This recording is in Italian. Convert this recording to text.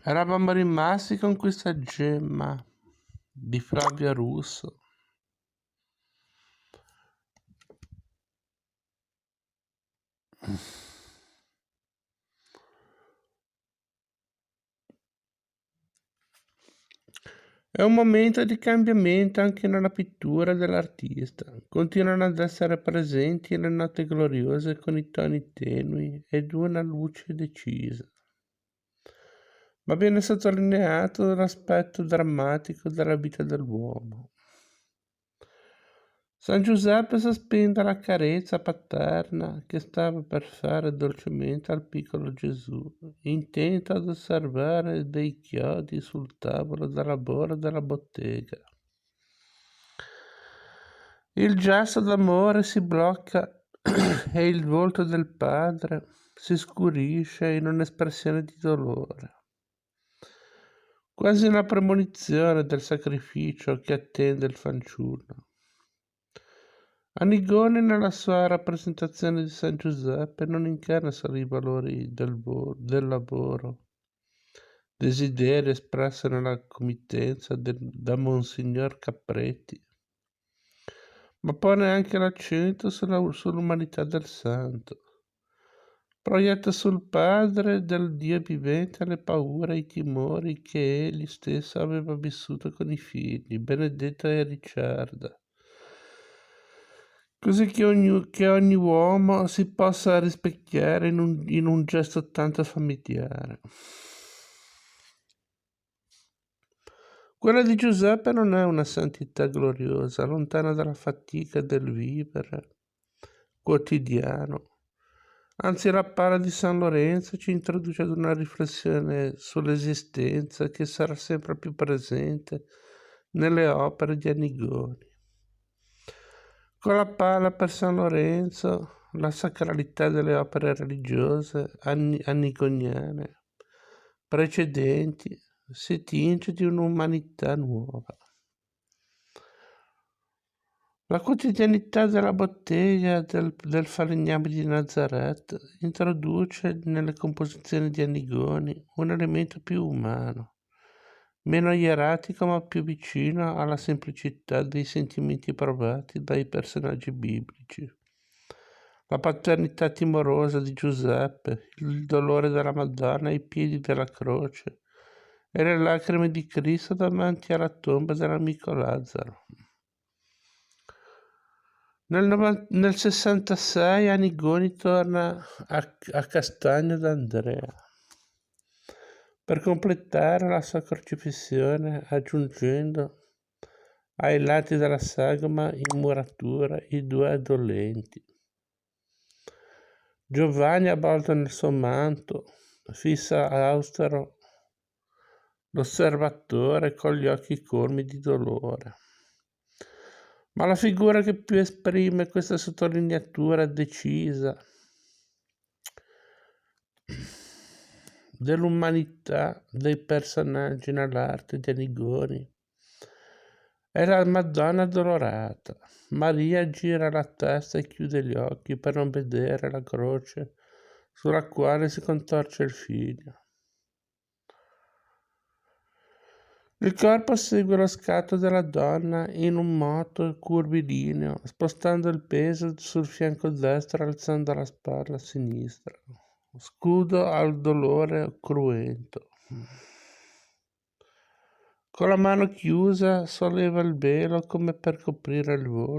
Eravamo rimasti con questa gemma di Flavia Russo. È un momento di cambiamento anche nella pittura dell'artista. Continuano ad essere presenti le note gloriose con i toni tenui ed una luce decisa. Ma viene sottolineato l'aspetto drammatico della vita dell'uomo. San Giuseppe sospende la carezza paterna che stava per fare dolcemente al piccolo Gesù, intento ad osservare dei chiodi sul tavolo della borra della bottega. Il gesto d'amore si blocca e il volto del padre si scurisce in un'espressione di dolore, quasi una premonizione del sacrificio che attende il fanciullo. Annigone nella sua rappresentazione di San Giuseppe non incarna solo i valori del lavoro, desideri espressi nella committenza da Monsignor Capretti, ma pone anche l'accento sull'umanità del santo. Proietta sul padre del Dio vivente le paure e i timori che egli stesso aveva vissuto con i figli, Benedetta e Ricciarda, così che ogni uomo si possa rispecchiare in un gesto tanto familiare. Quella di Giuseppe non è una santità gloriosa, lontana dalla fatica del vivere quotidiano. Anzi, la pala di San Lorenzo ci introduce ad una riflessione sull'esistenza che sarà sempre più presente nelle opere di Annigoni. Con la pala per San Lorenzo, la sacralità delle opere religiose annigoniane precedenti si tinge di un'umanità nuova. La quotidianità della bottega del falegname di Nazareth introduce nelle composizioni di Annigoni un elemento più umano, meno ieratico ma più vicino alla semplicità dei sentimenti provati dai personaggi biblici. La paternità timorosa di Giuseppe, il dolore della Madonna ai piedi della croce e le lacrime di Cristo davanti alla tomba dell'amico Lazzaro. Nel 66 Annigoni torna a Castagno d'Andrea per completare la sua crocifissione, aggiungendo ai lati della sagoma in muratura i due addolenti. Giovanni, avvolto nel suo manto, fissa austero l'osservatore con gli occhi colmi di dolore. Ma la figura che più esprime questa sottolineatura decisa dell'umanità dei personaggi nell'arte di Annigoni è la Madonna addolorata. Maria gira la testa e chiude gli occhi per non vedere la croce sulla quale si contorce il figlio. Il corpo segue lo scatto della donna in un moto curvilineo, spostando il peso sul fianco destro e alzando la spalla sinistra. Scudo al dolore cruento. Con la mano chiusa solleva il velo come per coprire il volto.